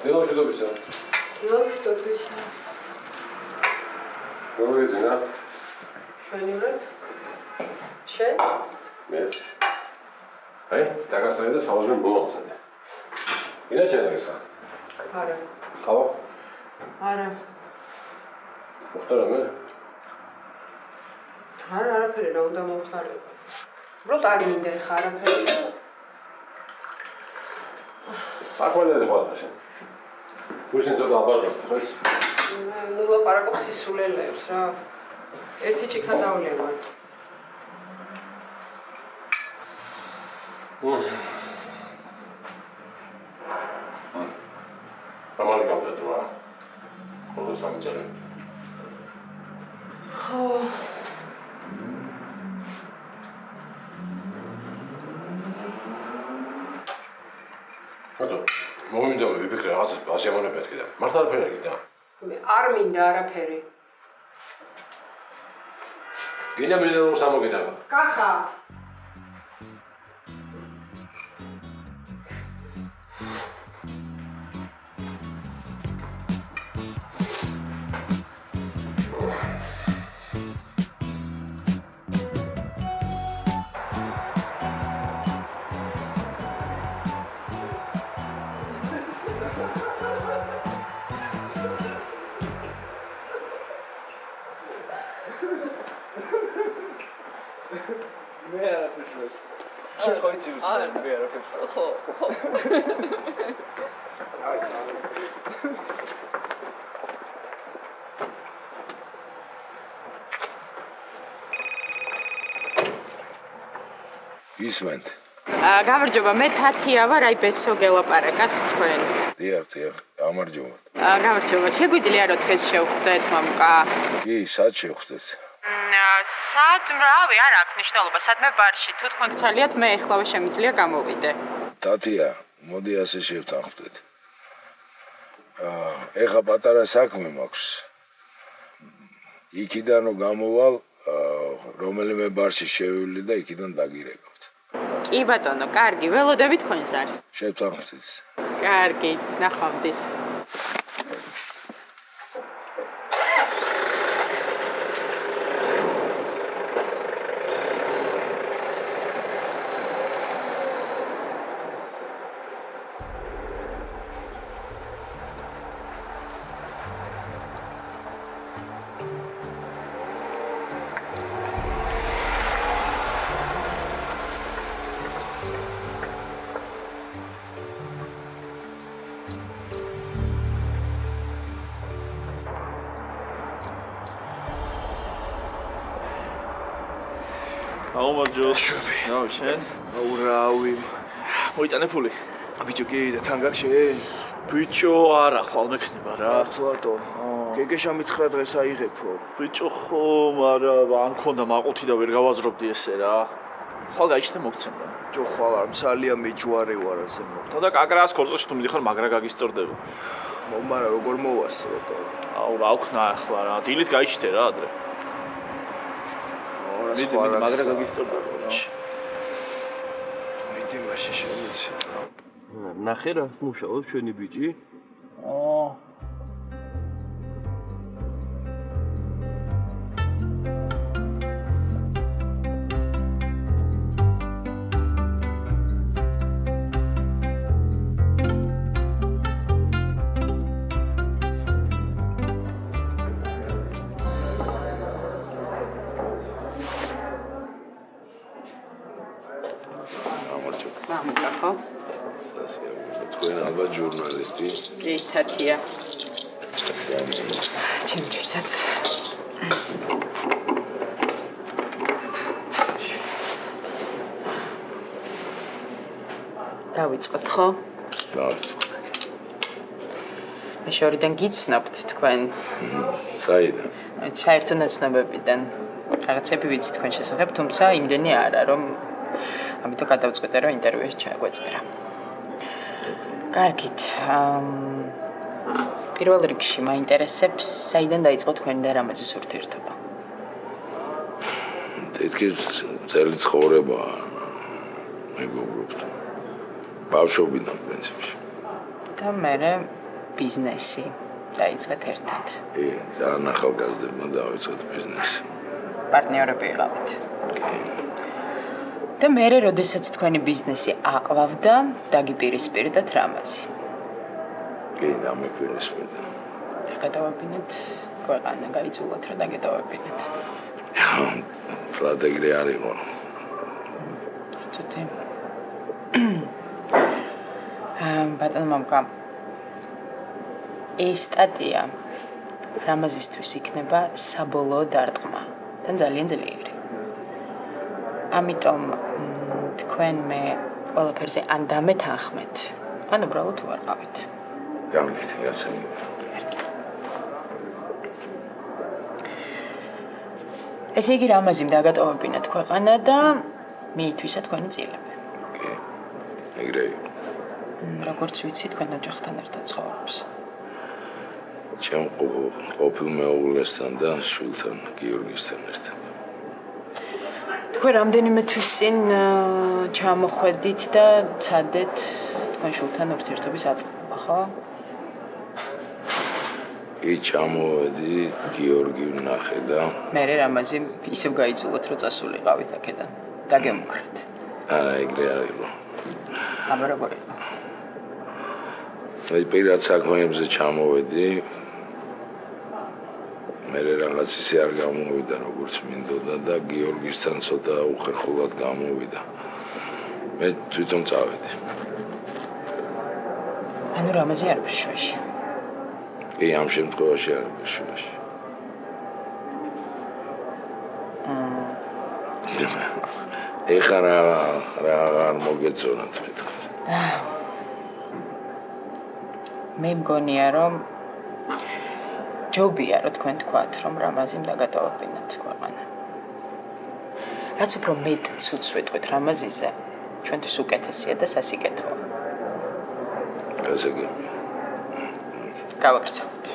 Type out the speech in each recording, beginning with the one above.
დილოშუდობისა. დილოშუდობისა. როგორიცია? შენივრად? შენ? მეც. აი, დაგასწრე და საუბრობ მომავსადე. ვინა შეიძლება? არა. ხალო? არა. მოხდარამე? არაფერი რა უნდა მომხდარიყო. უბრალოდ არ მინდა ეხა არაფერი და ახვალეზე ხვალ შენ. გუშინ ცოტა აბარდოს ხოც? ნუ ლაპარაკობ სისულელეებს რა. ერთი ჭიქა დავლია მარტო. ამალი გავდეთვა. ხო სამწელი. ხო. ატო, მომინდა ვიფიქრე რაღაცას ასიამონებ მეთქი და მართლა არაფერი გიდა. მე არ მინდა არაფერი. გინდა მინდა რომ სამოგიტავა. კახა. მე არაფერს. შენ ხო იცი უსმენ მე არაფერს. ხო. აი. ისმენთ. გამარჯობა, მე თათია ვარ, აი ბესო გელაპარაკათ თქვენ. დიახ, გამარჯობა. გამარჯობა, შეგვიძლია რომ თქვენ შევხვდეთ, მამუკა? კი, სად შევხვდეთ? სად, რავი, არ აქვს მნიშვნელობა, სადმე ბარში, თუ თქვენ გცალიათ, მე ეხლავე შემიძლია გამოვიდე. თათია, მოდი ასე შევთანხმდეთ. ეხა პატარა საქმე მაქვს. იქიდან რომ გამოვალ, რომელიმე ბარში შევივლი და იქიდან დაგირეკავთ. კი ბატონო, კარგი, ველოდები თქვენს არის. შევთანხმდით. კარგი, ნახვამდის. აუმარჯო. რავი, შენ? აუ რავი. მოიტანე ფული. ბიჭო, კი და თან გაქვს შენ? ბიჭო, არა, ხვალ მექნება რა. არცლატო. გეგეშა მითხრა დღეს აიღებო. ბიჭო, ხო, არა, ან ქონდა მაყუთი და ვერ გავაზრობდი ესე რა. ხვალ გაიჩნდა მოგცემ რა. ბიჭო, ხვალ არ მსალია მეჯვარე ვარ ასე მო. და კაკრას ქორწილში თუ მიდიხარ, მაგრა გაგისწორდება. მარა როგორ მოვასწროთო? აუ, რა ვქნა ახლა რა. დილით გაიჩნდე რა ადრე. მიდი, მაგრა გაგისწორდება რა. მიდი მაშინ შემიცი. ნახე რა მუშაობს ჩვენი ბიჭი? მამუკა ხო? თქვენ ალბათ ჟურნალისტი? კი, თათია. სასიამოვნო. ჩემთვისაც. დავიწყოთ ხო? დავიწყოთ. მე შორიდან გიცნობთ თქვენ. საიდან? საერთო ნაცნობებიდან. რაღაცები ვიცი თქვენ შესახებ, თუმცა იმდენი არა, რომ ამიტომ გადავწყვიტე, რომ ინტერვიუში ჩაგვეწერა. კარგით. პირველ რიგში მაინტერესებს, საიდან დაიწყო თქვენი და რამაზის ურთიერთობა? თითქოს წელი ცხოვრება მეგობრობთ. ბავშვობიდან პრინციპში. და მერე ბიზნესი დაიწყეთ ერთად. ძალიან ახალგაზრდებმა დავიწყეთ ბიზნესი. პარტნიორები იყავით. და მერე, როდესაც თქვენი ბიზნესი აყვავდა, დაგიპირისპირდათ რამაზი. კი, დამიპირისპირდა. დაგატოვებინეთ ქვეყანა, გაიძულოთ რა დაგეტოვებინეთ. თლად ეგრე არ იყო. ცოტა. ბატონო მამკა, ეს სტატია რამაზისთვის იქნება საბოლოო დარტყმა და ძალიან ძლიერი. ამიტომ თქვენ მე ყველაფერზე ან დამეთანხმეთ, ან უბრალოდ უარყავით. გამიგეთ, გასაგები. ესე იგი რამაზიმ დაგატოვებინათ ქვეყანა და მიითვისა თქვენი წილები. კი. ეგრე იყო. როგორც ვიცი, თქვენ ოჯახთან ერთად ცხოვრობს. ჩემ ყოფილ მეუღლესთან და შვილთან გიორგისთან ერთად. თქვენ რამდენიმე თვის წინ ჩამოხვედით და ცადეთ თქვენ შვილთან ურთიერთობის აწყობა, ხო? კი, ჩამოვედი, გიორგი ვნახე და მერე რამაზი ისევ გაიძულოთ, რომ წასულიყავით აქედან. დაგემუქრეთ. არა, ეგრე არ იყო. აბა როგორ იყო? მე პირად საქმეებზე ჩამოვედი. მერე რაღაც ისე არ გამოვიდა, როგორც მინდოდა და გიორგისთან ცოტა უხერხულად გამოვიდა. მე თვითონ წავედი. ანუ რამაზი არ ბეშვაში. კი, ამ შემთხვევაში არ ბეშვაში. ეხლა რა არ მოგეწონათ მეთქი. მე მგონია რომ ჯობია რომ თქვენ თქვათ რომ რამაზიმ დაგატოვებინათ ქვეყანა. რაც უფრო მეტ ცუდს ვიტყვით რამაზიზე, ჩვენთვის უკეთესია და სასიკეთოა. გასაგები. გავაგრძელოთ.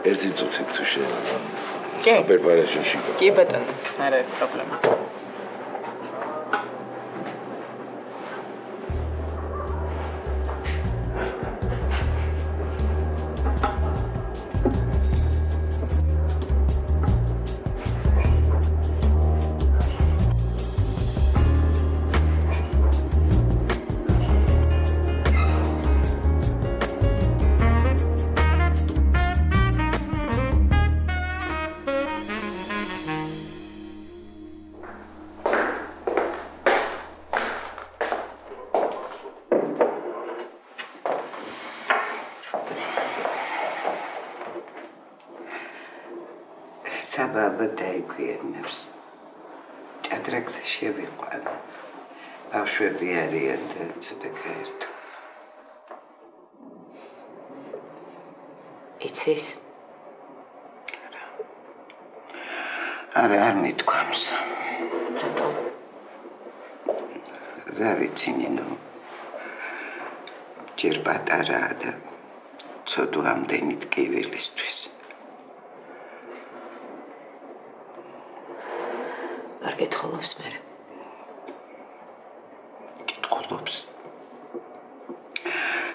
ერთი წუთით თუ შეიძლება. საპერპარაშოში. კი ბატონო, არა პრობლემა. საბაბა დაიგვიანებს. ჭადრაკზე შევიყვან. ბავშვები არიან და ცოტა გაერთო. იცის? არა, არ მithქვამს. რა ვიცი, ნინო. ჯერ პატარაა და ცოდო ამდენი ტკივილისთვის. არ გეთხოვობს მერე. გეთხოვობს.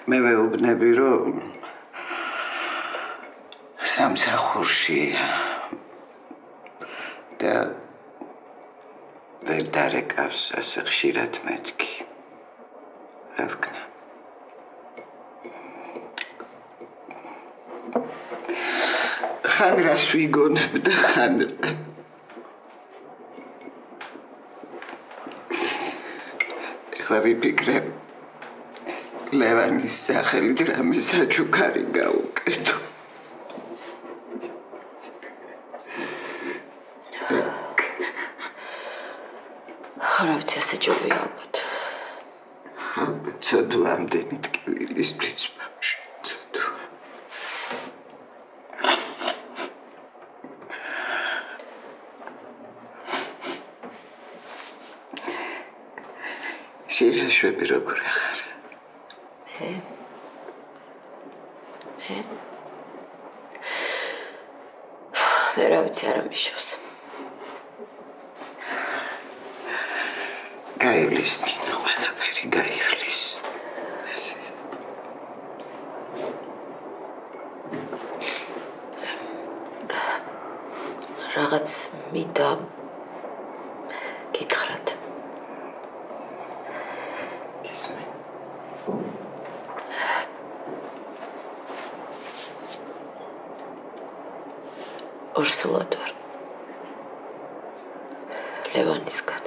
მე ვეუბნები, რომ სამსახურში და ვერ დარეკავს ასე ხშირად მეთქი. რა ვქნა? ხან რას ვიგონებ და ხან ეხლა ვიფიქრებ ლევანის სახელით რამე საჩუქარი გავუკეთო. ხარა ვიცი ასე ჯობია ალბათ. ცოდო ამდენი ტკივილისთვის ბავშვი, ცოდო. შირაშვები როგორ ახარ? მე რა ვიცი არა მიშავს. გაივლის, ნინო, ყველაფერი გაივლის. რაღაც მინდა გითხრათ. ორსულად ვარ. ლევანისგან.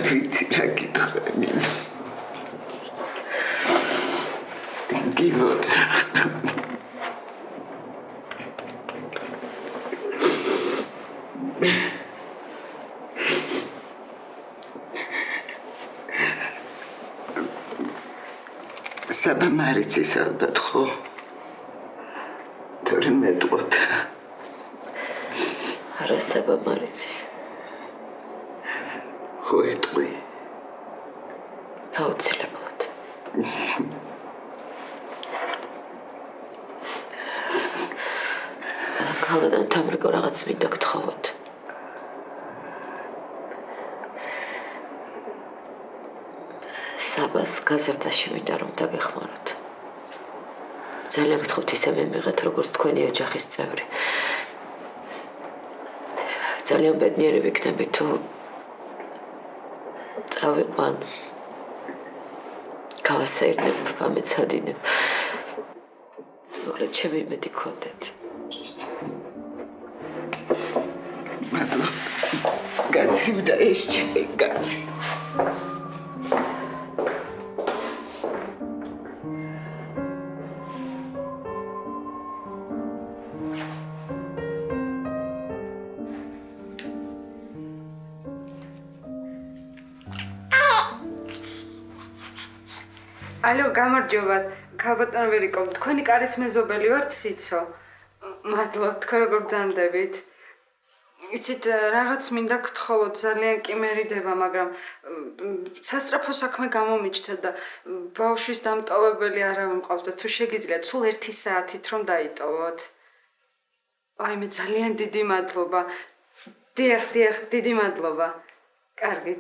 ვიცი რა გითხრა ნინო. გიგოთ. საბა მარიცის ალბათ ხო? თორემ მეტყოთ. არა საბა მარიცის. ხო ეტყვი. აუცილებლად. გავადან თამრიკო რაღაც მინდა გთხოვოთ. საბას გაზრდაში მინდა რომ დაგეხმაროთ. ძალიან გთხოვთ ისე მემიღეთ როგორც თქვენი ოჯახის წევრი. ძალიან ბედნიერი ვიქნები თუ წავიყვან. გავასაირნებ, ვამეცადინებ. მოკლედ ჩემი იმედი გქონდეთ. გაცივდა ეს ჩემი კაცი. ალო, გამარჯობათ. ქალბატონ ვერიკო, თქვენი კარის მეზობელი ვარ ციცო. მადლობთ, თქვენ როგორ ბრძანდებით? იცით, რაღაც მინდა გთხოვოთ, ძალიან კი მერიდება, მაგრამ სასწრაფო საქმე გამომიჩნდა და ბავშვის დამტოვებელი არავინ მყავს და თუ შეგიძლიათ, სულ 1 საათით რომ დაიტოვოთ. აი მე ძალიან დიდი მადლობა. დიახ, დიდი მადლობა. კარგი.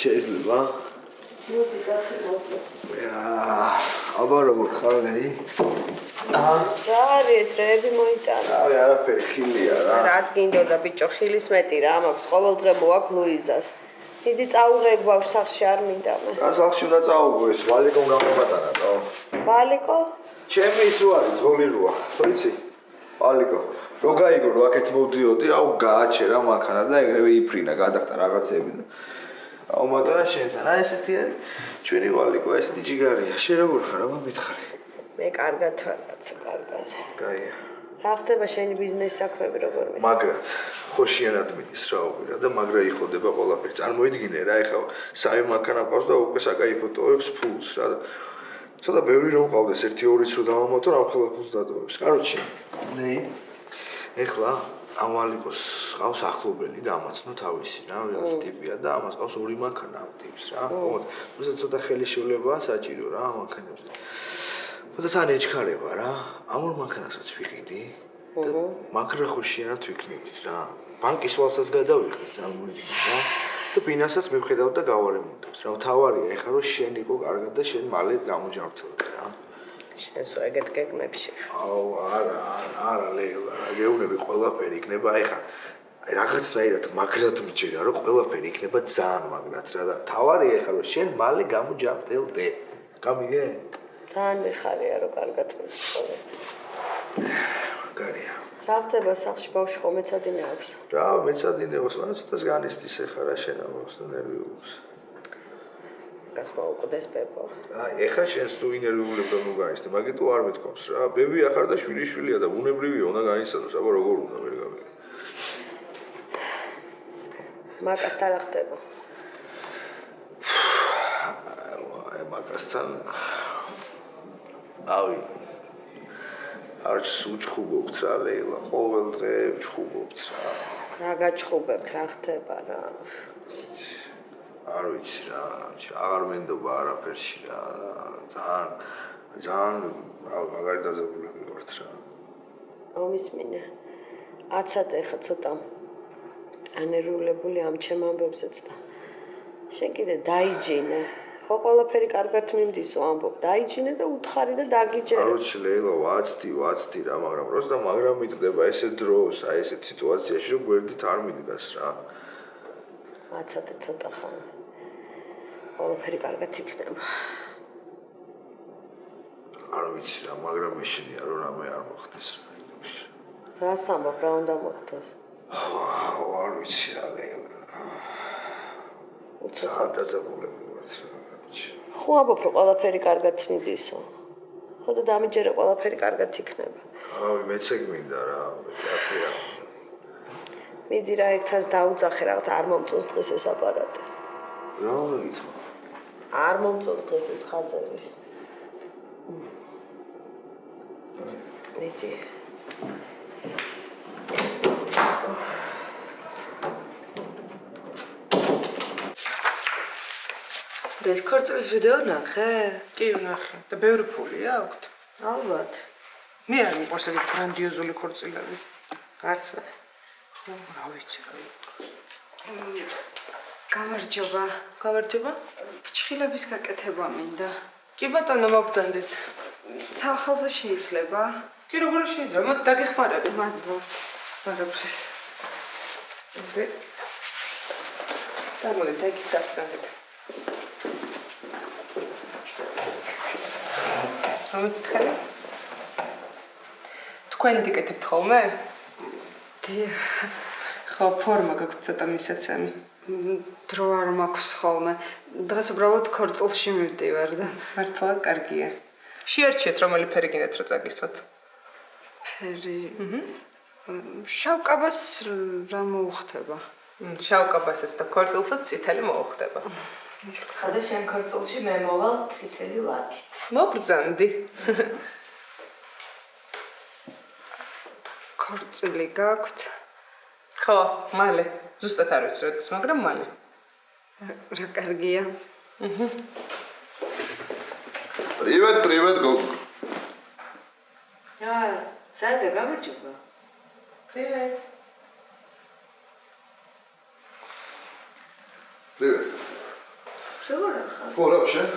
შეიძლება? მოდი დაგხმობ. აბა როგორ ხარ? რა არის რეები მოიტანა? რავი, არაფერი ხილია რა. რა გინდოდა ბიჭო, ხილის მეტი რა მაქვს, ყოველდღე მოაქვს ლუიზას. დიდი წაუღრე გვაქვს სახლში არ მინდა მე. რა სახლში უნდა წაუღო ეს ვალიკომ გამომატანა თო? ვალიკო? ჩემი ის რო არის, ძოლი როა, ვიცი? ვალიკო, რო გაიგო რო აქეთ მოვდიოდი, აუ გააჩერა მანქანა და ეგრევე იფრინა, გადახტა რაღაცები. აუ მატანა შენთან, აი ესეთი არის ჩვენი ვალიკო, ესეთი ჯიგარია. შენ როგორ ხარ, აბა მითხარი? მე კარგად ვარ, კაცო, კარგად. კაია. რა ხდება შენი ბიზნეს საქმეები როგორ მის? მაგრად ხოშიანად მიდის რა უყირა და მაგრა იხოდება ყველაფერი. წარმოიდგინე რა ეხლა სამი მანქანა ყავს და უკვე საკაიფო ტოვებს ფულს რა. ცოტა ბევრი რომ ყავდეს 1-2-იც რო დავამატო რა ხელა ფულს დატოვებს. კაროჩი. ნეი. ეხლა ამალიკოს ყავს ახლობელი გამაცნო თავისი რა, ვიღაც ტიპია და ამას ყავს 2 მანქანა ამ ტიპს რა. მოდ, უბრალოდ ცოტა ხელისშეულებაა საჭირო რა ამ მანქანებზე. და თან ეჩქარება რა. ამ 2 მანქანასაც ვიყიდი. და მაგრა ხოშიანად ვიქნებით რა. ბანკის ვალსაც გადავიხდი წარმოიდგინე რა. და ბინასაც მივხედავ და გავარემონტებს რა. თავარია ეხლა რომ შენ იყო კარგად და შენ მალე გამოჯანმრთელდი რა. შენს ეგეთ გეგმებში ხარ. აუ არა ლეილა რა გეუბნები ყველაფერი იქნება ეხლა რაღაცნაირად მაგრად მჯერა რომ ყველაფერი იქნება ძალიან მაგრად რა და თავარია ეხლა რომ შენ მალე გამოჯანმრთელდე. გამიგე? ძალიან მიხარია რომ კარგად მიცხოვე. კარია. რა ხდება სახლში ბავშვი ხო მეცადინე აქვს? რა მეცადინეოს მაგრამ ცოტას განისტის ეხლა რა შენ ამბობს და ნერვიულობს. გას მოუკვდეს ბებო. აი ეხლა შენს თუ ინერვიულებ და მოგაისტე მაგე თუ არ მეთქობს რა ბები ახარ და შვილი-შვილია და ბუნებრივია უნდა განიცადოს აბა როგორ უნდა ვერ გავიგე. მაკასთან რა ხდება? მაკასთან ავი არც უჩხუბობთ რა ლეილა ყოველ დღე ვჩხუბობთ რა. რა გაჩხუბებთ რა ხდება რა? არ ვიცი რა აღარ მენდობა არაფერში რა ძალიან მაგარი დაზაბულები ვართ რა. მომისმინე. აცადე ხა ცოტა ანერვიულებული ამ ჩემ ამბებზეც და შენ კიდე დაიჯინე. ხო ყველაფერი კარგად მიმდისო ამბობ დაიჯინე და უთხარი და დაგიჯერე. არ ვიცი ლეილა ვაცდი რა მაგრამ პროსტა მაგრამ მიტყდება ესე დროს აი ესეთ სიტუაციაში რომ გვერდით არ მიდგას რა. აცადე ცოტა ხანი. ყველაფერი კარგად იქნება. არ ვიცი რა მაგრამ მეშინია რომ რამე არ მოხდეს რა იქებში. რას ამბობ რა უნდა მოხდეს? არ ვიცი რა ლეილა. ძალიან დაზაბულები ვართ რა. ხო ამბობ რომ ყველაფერი კარგად მიდისო. ხო და დამიჯერე ყველაფერი კარგად იქნება. ავი მეც ეგ მინდა რა აფია. მიდი რა ეგთანს დაუძახე რაღაც არ მომწონს დღეს ეს აპარატი. რა უნდა გითხრა? არ მომწონს დღეს ეს ხაზები. მიდი. ეს ქორწილის ვიდეო ნახე? კი ვნახე და ბევრი ფული აქვთ. ალბათ. მე არ მიყვარს ეგეთი გრანდიოზული ქორწილები. გასვე. ხო, რა ვიცი რა. გამარჯობა. გამარჯობა? ფრჩხილების გაკეთება მინდა. კი ბატონო, მოგბრძანდით. ცალხალზე შეიძლება? კი როგორ შეიძლება? მოდი დაგეხმარებით. მადლობთ. მაგაფრის. წარმოდით, აქ დაგბრძანდით. მომწთხარი? თქვენ დიკეთებთ ხოლმე? დიახ. ხო, ფორმა გაქვთ ცოტა მისაცემი. დრო არ მაქვს ხოლმე. დღეს უბრალოდ ქორწილში მივდივარ და მართლა კარგია. შეარჩიეთ რომელი ფერი გინდათ რომ წაგისვათ. ფერი? შავკაბას რა მოუხდება? შავკაბასაც და ქორწილსაც წითელი მოუხდება. ხოდა შენ ქორწილში მე მოვალ წითელი ლაქით. მობრძანდი. ქორწილი გაქვთ? ხო, მალე. ზუსტად არ ვიცი როდის, მაგრამ მალე. რა კარგია. Привет, гог. ზაზა, გამარჯობა. Привет. Привет. როგორ ხარ? Ხო, რა შენ?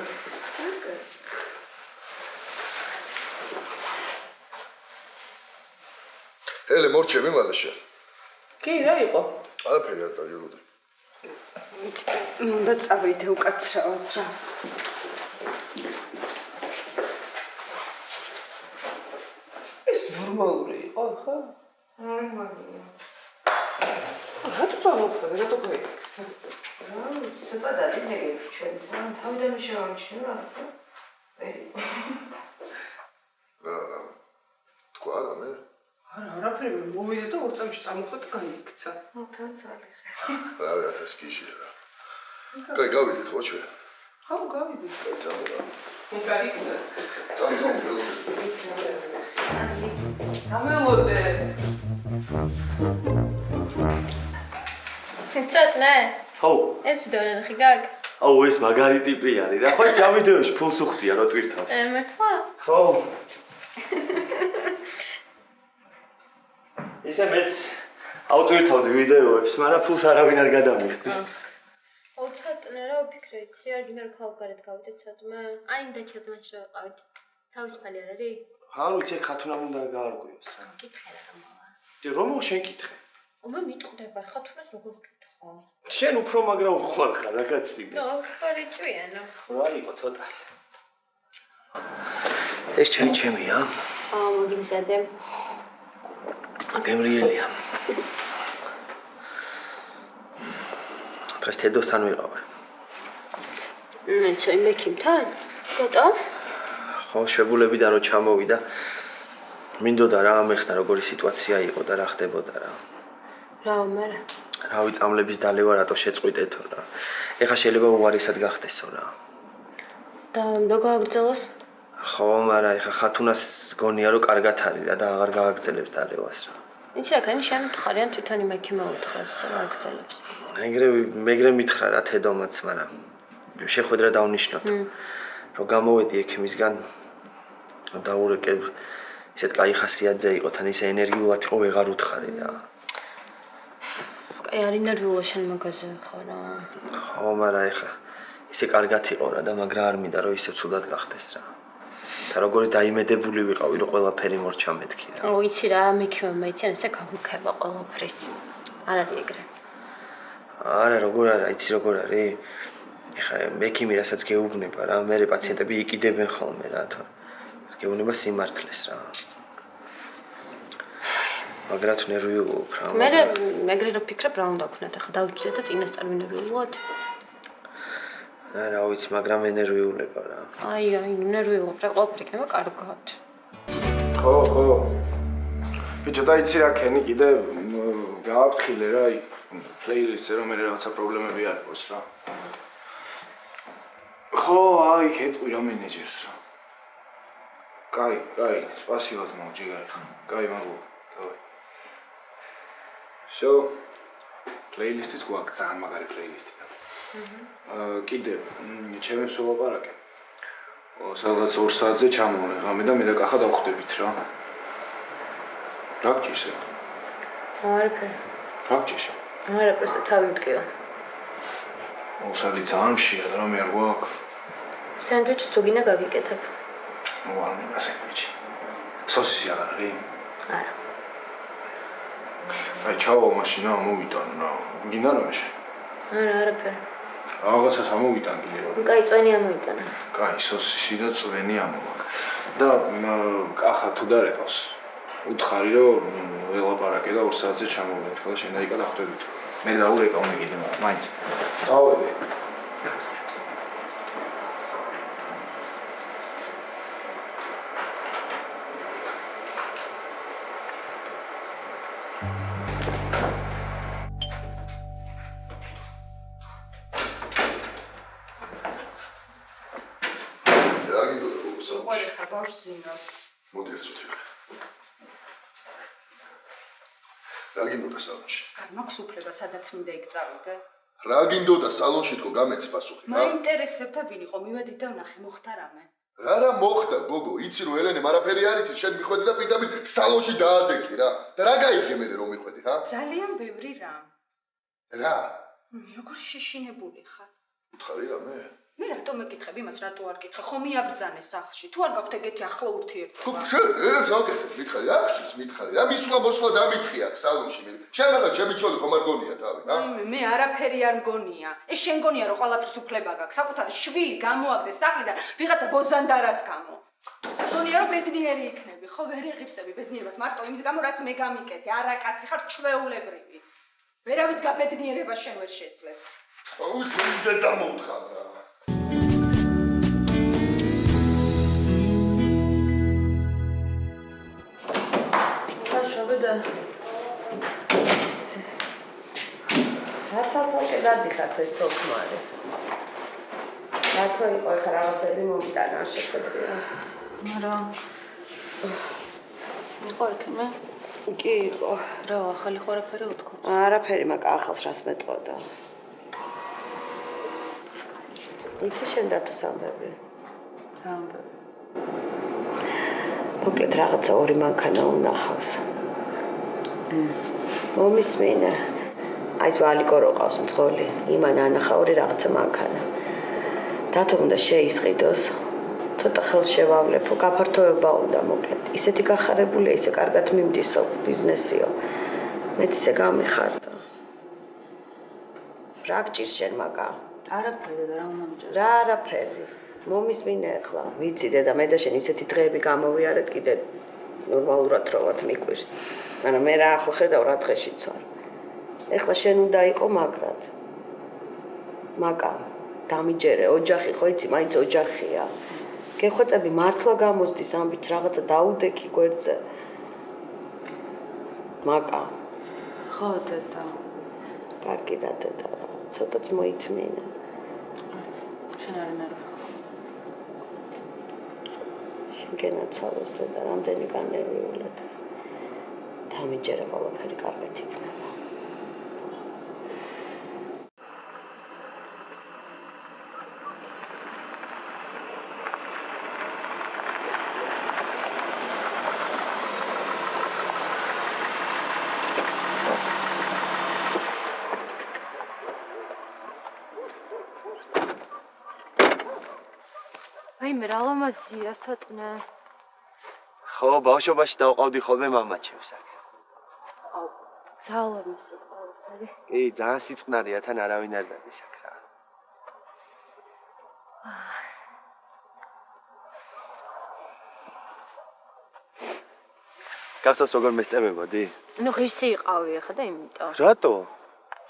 ელე მორჩები მალაშა. კი, რა იყო? არაფერი არ დაგიგოდი. უნდა წავიდე უკაცრავად რა. ეს ნორმალური იყო, ხო? ნორმალია. რატო წავუხდები, რატო გაიქცა? ცოტა დადის ეგეთი ჩვენ. თავიდან შევამჩნევ რაღაცა. რა. თქვა რა მე? მოვიდა და 2 წამში წამოხვდა და გაიქცა. თან წალი. რა გათას კიჟია რა. კაი, გავიდეთ ხო ჩვენ? ხო, გავიდეთ. კაი, წამოვა. მე გაიქცა. წამოვა. გამელოდე. ცოტნე? ხო. ეს ვიდეო ნახე გაგ? აუ ეს მაგარი ტიპი არის რა. ხო იცი ამ ვიდეოში ფულს უხდია რა ტვირთავს. მართლა? ხო. ისე მეც ავტვირთავდი ვიდეოებს, მაგრამ ფულს არავინ არ გადამიხდის. ცოტნე რა ვფიქრე, იცი არ გინდა რომ ქალგარეთ გავიდეთ ცოტნე? აი იმ დაჩაზმაში რა ვიყავით. თავისუფალი არ არის? ხარ ვიცი ხათუნამ უნდა გაარკვიოს რა. კითხე რა მოვა. რომ შენ კითხე. მე მიტყდება ხათუნას როგორ ვკითხო? შენ უფრო მაგრა უხარ ხარ რა კაცი. ხარი ჭვიანო. რა იყო ცოტა. ეს ჩემია? მოგიმზადე. გემრიელია. დღეს თედოსთან ვიყავი. მეცი მექიმთან? რატო? ხო, შეგულებიდან რომ ჩამოვიდა. მინდოდა რა ამეხსნა როგორი სიტუაცია იყო და რა ხდებოდა რა. რა უმარა? რავი წამლების დალევა რატო შეწყვიტეთო რა. ეხა შეიძლება უარესად გახდესო რა. და როგორ გააგრძელოს? ხო, მაგრამ ეხა ხათუნას გონია რომ კარგად არის რა და აღარ გააგრძელებს დალევას რა. იცი რა, კანი შემთხვარი ან თვითონ იმექი მოუთხრას და აგრძელებს. მეგრე მითხრა რა თედომაც, მაგრამ შეხვედრა დავნიშნოთ. რომ გამოვედი ექიმისგან დაურეკებ ისეთ კაი ხასიათზე იყო, თან ისე ენერგიულად იყო ვეღარ უთხარი რა. კაი არ ინერვიულა შენ მაგაზე ხარ რა. ხო, მაგრამ ეხა ისე კარგად იყო რა და მაგრა არ მინდა რომ ისე ცუდად გახდეს რა. და როგორი დაიმედებული ვიყავი რომ ყველაფერი მორჩა მეთქი რა. ო იცი რა, მექიმ მეცენ ესე გავუქება ყველაფრის. არ არის ეგრე. არა, როგორ არა, იცი როგორ არის? ეხა მექიმი რასაც გეუბნება რა, მე პაციენტები იყიდებენ ხოლმე რა, თორე გეუბნება სიმართლეს რა. მაგრად ნერვიულობ რა. მე მეგრე რო ფიქრებ რა უნდა ვქნათ, ახლა დავჭიდე და წინასწარ ვინერვიულოთ. რა ვიცი, მაგრამ ენერვიულება რა. აი, ნერვიულობ რა, ყველაფერი იქნება კარგად. ხო. ბიჭო, და იცი რა ქენი კიდე გააფრთხილე რა, პლეილისტზე რომ მე რაღაცა პრობლემები არ იყოს რა. ხო, აი, ეთყვი რა მენეჯერს რა. კაი, სპასიბად მოვჯიგარი ხა. კაი, მადლობა. დავай. შო, პლეილისტიც გვაქვს, ძალიან მაგარი პლეილისტი და. კიდე ჩემებს ველაპარაკე. სადღაც 2 საათზე ჩამოვლე ღამე და მე და კახა დავხვდებით რა. რა გჭირს? არაფერი. რა გჭირს? არა, просто თავი მткиვა. მოსადი ძალიან მშია და მე არ გვაქვს. სანდვიჩს თუ გინდა გაგიკეთებ. არ მინდა სანდვიჩი. სოსისი არ არის? არა. აი ჩავალ მაშინა მოვიტან რა. გინდა რომ შე? არა, არაფერი. რაღაცას ამოვიტან კიდე რა. კაი, წვენი ამოიტანა. კაი, სოსისი და წვენი ამოვაკ. და კახა თუ დარეკავს. უთხარი რომ ველაპარაკე და 2 საათზე ჩამოვიდეთ, ხოლმე შენ დაიკა დახვდებით. მე დაურეკავ მე კიდე მაინც. დავედი. მოდი ერთ წუთი. რა გინდოდა სალონში? არ მაქვს უფლება სადაც მინდა იქ წავიდე. რა გინდოდა სალონში თქო გამეცი პასუხი რა? მაინტერესებდა ვინ იყო, მივედი და ვნახე, მოხდა რამე. რა მოხდა გოგო? იცი რომ ელენე არაფერი არ იცი, შენ მიხვედი და პირდაპირ სალონში დაადეკი რა. და რა გაიგე მე რომ მიხვედი, ჰა? ძალიან ბევრი რამ. რა? როგორ შეშინებული ხარ? უთხარი რა მე? მე რატომ მეკითხებ იმას, რატო არ კითხე? ხომ მიაბრძანეს სახლში. თუ არ გაქვთ ეგეთი ახლო ურთიერთობა? ხო, შენ ერებს ავკეთებ, მითხარი, რა ხჭირს მითხარი? რა მისვლა მოსვლა დამიწყი აქ სალონში მე. შენ მაგა ჩემი ცოლი ხომ არ გონია თავი, ჰა? მე არაფერი არ მგონია. ეს შენ გონია რომ ყველაფრის უფლება გაქვს. საკუთარი შვილი გამოაგდეს სახლიდან ვიღაცა ბოზანდარას გამო. გონია რომ ბედნიერი იქნები. ხო, ვერ ეღირსები ბედნიერებას მარტო იმის გამო, რაც მე გამიკეთე. არა კაცი ხარ, ჩვეულებრივი. ვერავის გაბედნიერება შენ ვერ შეძლებ. აუ, შენ დამოთხარ რა. და რაცალსაკე გადიხართ ეს ცოლქმარი. რატო იყო ხა რაღაცები მომიტანა არ შეხედრია. მაგრამ იყო ექიმე? კი იყო. რა ახალი ხო არაფერი უთქო? არაფერი მაგა ახალს რას მეტყოდა. იცი შენ დათოს ამბები? რა ამბები? მოკლედ რაღაცა ორი მანქანა უნახავს. მომისმინე. აი ეს ვალიკო რო ყავს მძღოლი, იმან ანახა ორი რაღაცა მანქანა. დათო უნდა შეისყიდოს. ცოტა ხელს შევავლებო, გაფართოება უნდა მოკლედ. ისეთი გახარებულია, ისე კარგად მიმდისო ბიზნესიო. მეც ისე გამიხარდა. რა გჭირს შენ მაგა? არაფერი და რა უნდა მჭირს? რა არაფერი. მომისმინე ახლა. ვიცი დედა, მე და შენ ისეთი დღეები გამოვიარეთ კიდე ნორმალურად რო ვართ მიკვირს. მაგრამ მე რა ახლა ხედავ რა დღეშიც ვარ. ეხლა შენ უნდა იყო მაგრად. მაგა დამიჯერე, ოჯახი ხო იცი, მაინც ოჯახია. გეხვეწები მართლა გამოსდის ამბიც რაღაცა დაუდექი გვერდზე. მაგა. ხო დედა. კარგი რა დედა, ცოტაც მოითმინე. შენ არ ნერვ. შენ გენაცვალოს დედა, რამდენი განერვიულად. დამიჯერე ყველაფერი კარგად იქნება. მე რა ლამაზია ცოტნე. ხო, ბავშვობაში დავყავდი ხოლმე მამაჩემს აქ. აუ, ძალამაზი ყველაფერი. კი, ძალიან სიწყნარია, თან არავინ არ დადის აქ რა. გახსოვს როგორ მესწრებოდი? ნუ ღირსი იყავი ახლა და იმიტომ. რატო?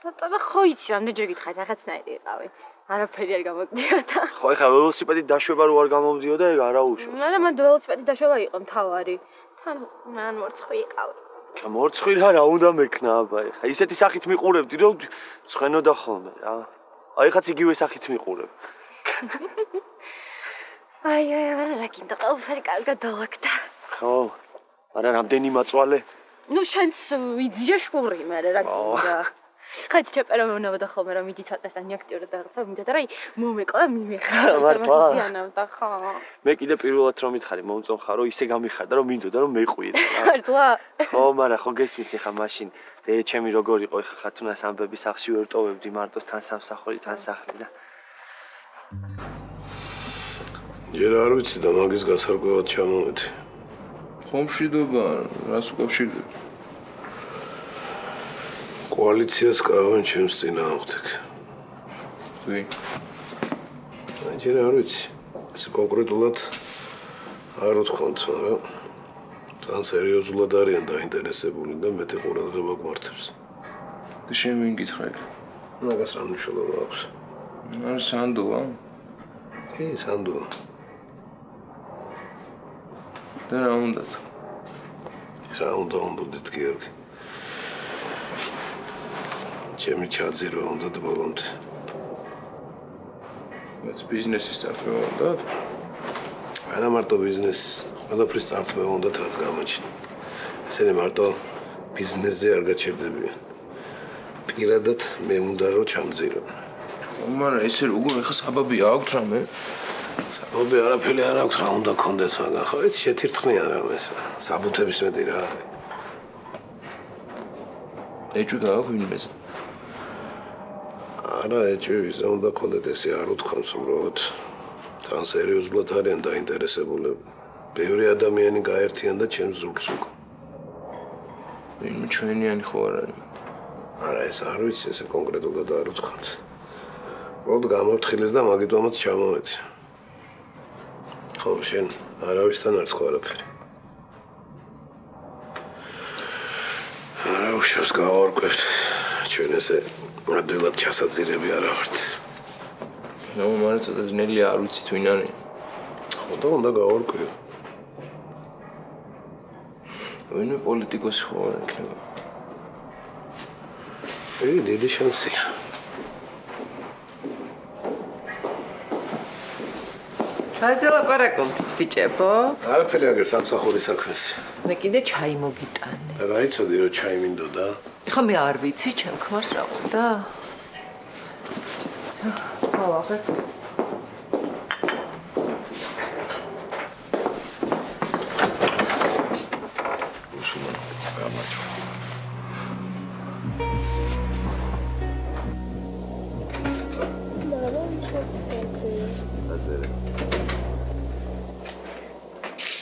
რატო და ხო იცი რამდენჯერ გითხარი რაღაცნაირი იყავი. არაფერი არ გამოგდიოდა. ხო, ეხლა ველოსიპედი დაშვება რო არ გამომდიოდა, ეგ არა უშავს. მაგრამ მან ველოსიპედი დაშვება იყო მთავარი. თან მან მორცხვი იყავი. მორცხვი რა უნდა მექნა აბა, ეხლა ისეთი სახით მიყურებდი, რომ ცხენოდა ხოლმე რა. აი ხაც იგივე სახით მიყურებ. აი, მაგრამ რა გინდა ყველაფერი კარგად დავაკდა. ხო. არა რამდენი მაწვალე? ნუ შენც ვიძია შური, მაგრამ რა გინდა. ხაიც ჩეპერონავდა ხოლმე რომ მიდი ცოტასთან აქტიურად რაღაცა მინდა რა მომეკლა მიმეხარა სამახსიანავდა ხო მე კიდე პირველად რომ მითხარი მომწონხარო ისე გამიხარდა რომ მინდოდა რომ მეყვიეთ რა მართლა ხო მაგრამ ხო გესმის ახლა მაშინ ჩემი როგორ იყო ახლა ხათუნას ამბები სახში ვერტოვებდი მარტოს თან სამსახური თან სახლი და ჯერ არ ვიცი და მაგის გასარკვევად ჩამოვედი ხომშვიდობა რას უკავშირდება კოალიციას კრავენ ჩემს წინააღმდეგ. ვი? ჯერ არ ვიცი. ეს კონკრეტულად არ ვთქვათ, მაგრამ ძალიან სერიოზულად არიან დაინტერესებული და მეტი ყურადღება გვართებს. და შენ ვინ გითხრა ეგ? მაგას რა მნიშვნელობა აქვს? არ სანდოა? კი, სანდოა. და რა უნდა? რა უნდა უნდოდეთ გიორგი? ჩემი ჩაძირვა უნდა ბოლომდე. მეც ბიზნესის წარსულობა უნდა? არა მარტო ბიზნესის, ყველაფრის წარსულობა უნდა რაც გამოჩნდა. ესენი მარტო ბიზნესზე არ გაჩერდებიან. პირადად მე უნდა რომ ჩამძირო. მაგრამ ესე როგორ ახლა საბაბი აქვს რამე? საბაბი არაფერი არ აქვს, რა უნდა კონდეს, მაგრამ ხო ეს შეთირთხნიან რამეს. საბუთების მეტი რა არის. ეჭვდა აქვს ვინმეზე? არა, ეჭვი ვიზა უნდა კონდეთ ესე არ უთქვამს, უბრალოდ თან სერიოზულად არიან დაინტერესებულები. ბევრი ადამიანი გაერთიან და ჩემს ზურგს უკ. ვინმე ჩვენიანი ხო არ არის? არა, ეს არ ვიცი, ესე კონკრეტულად არ უთქვამთ. უბრალოდ გამორთხილეს და მაგიტომაც ჩამოვედი. ხო, შენ არავისთან არ თქვა არაფერი. არა, უშავს გავარკვევთ. ჩვენ ესე ადვილად ჩასაძირები არა ვართ. ნუ მაგრამ ცოტა ძნელია არ ვიცით ვინ არის. ხო და უნდა გავარკვიო. ვინმე პოლიტიკოსი ხო არ იქნება. იგი დიდი შანსია. რაზე ლაპარაკობთ ბიჭებო? არაფერი აგერ სამსახურის საქმეს. მე კიდე ჩაი მოგიტანე. რა იცოდი რომ ჩაი მინდოდა? ეხლა მე არ ვიცი ჩემ ქმარს რა უნდა? გავახეთ.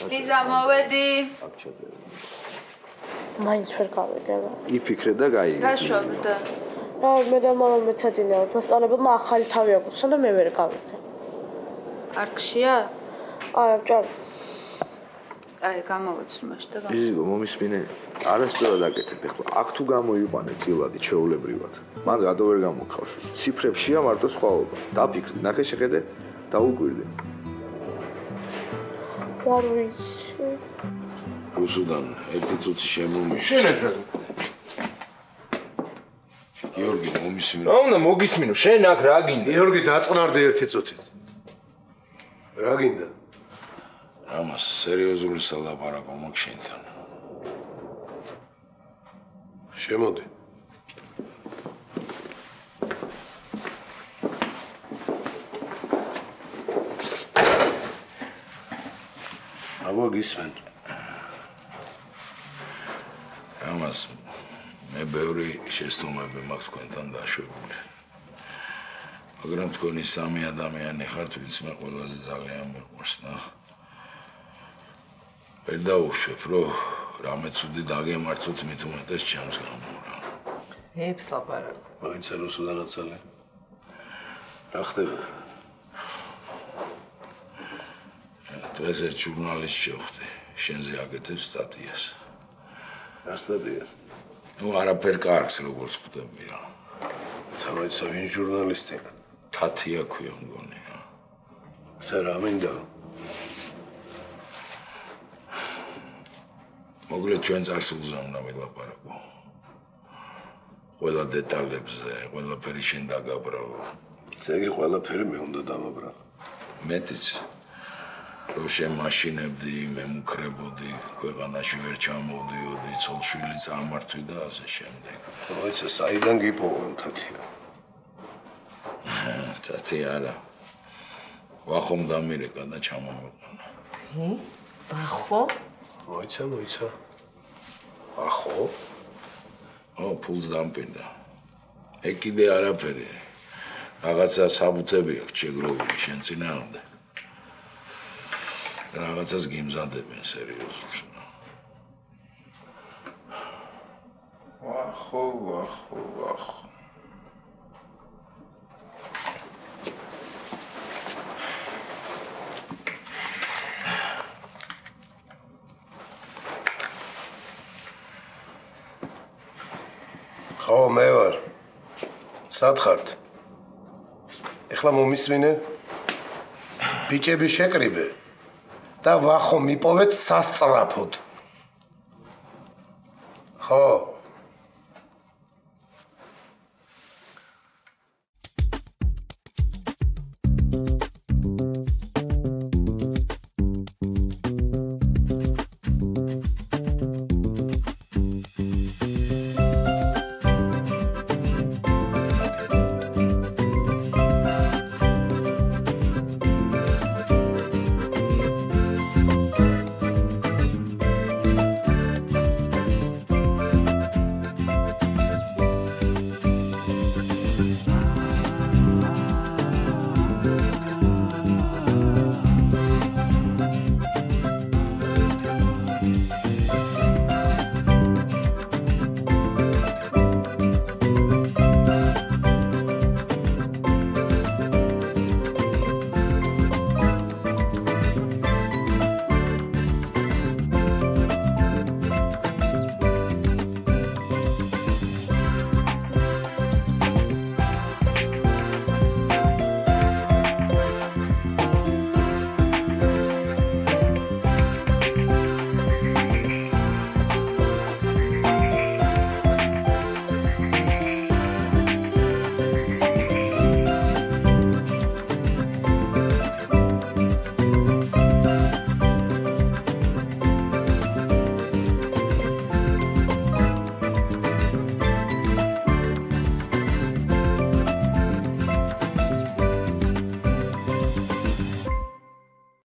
ლიზა მოვედი. მაინც ვერ გავიგებ. იფიქრე და გაიგე. რა შობდა? რა მე და მამა მეცადინეოთ, მასწავლებელმა ახალი თავი აგვიხსნა და მე ვერ გავიგებ. არქშია? არა, ჭარ. აი, გამოვაცნო მაშინ და იზიგო მომისმინე. არასდროს აკეთებ ეხლა. აქ თუ გამოიყვანე წილადი ჩეულებრივად. მან რატო ვერ გამოგხავს? ციფრებშია მარტო სხვაობა. დაფიქრდი, ნახე შეხედე და უკვირდი. არ ვიცი. რუსუდან ერთი წუთი შემომიშ. გიორგი მომისმინე. რა უნდა მოგისმინო? შენ აქ რა გინდა? გიორგი დაწყნარდი ერთი წუთით. რა გინდა? ამას სერიოზული სალაპარაკო მაქვს შენთან. შემოდი. აბა გისმენ. ამას მე ბევრი შეცდომები მაქვს თქვენთან დაშვებული. მაგრამ თქვენი სამი ადამიანი ხართ, ვინც მე ყველაზე ძალიან მიყვარს და ვერ დაუშვებ, რომ რამე ცუდი დაგემართოთ მით უმეტეს ჩემს გამო რა. ეებს ლაპარაკ. მაინც რუსუდანაცალე. რა ხდება? დღეს ერთ ჟურნალისტს შევხვდი, შენზე აკეთებს სტატიას. რა სტატია? ნუ არაფერ კარგს როგორც ხვდები რა. სამაიცა ვინ ჟურნალისტი? თათია ქვია მგონი რა. ცა რა მინდა? მოგლეთ ჩვენ წარსულზე უნდა ვილაპარაკო. ყველა დეტალებზე, ყველაფერი შენ დაგაბრალო. ზეგი ყველაფერი მე უნდა დამაბრალო. მეტიც რომ შენ მაშინებდი, მე მუქრებოდი, ქვეყანაში ვერ ჩამოვდიოდი, ცოლ-შვილი წარმართვი და ასე შემდეგ. მოიცა საიდან გიპოვო თათია? თათი არა. ვახომ დამირეკა და ჩამომეყვანა. ვახო? მოიცა. ახო? ფულს დამპირდა. ეგ კიდე არაფერი. რაღაცა საბუთები აქვს შეგროვილი შენ წინააღმდეგ. რაღაცას გიმზადებენ სერიოზულს. ვახო. ხო, მე ვარ. სად ხართ? ეხლა მომისმინე? ბიჭები შეკრიბე და ვახო მიპოვეთ სასწრაფოდ. ხო.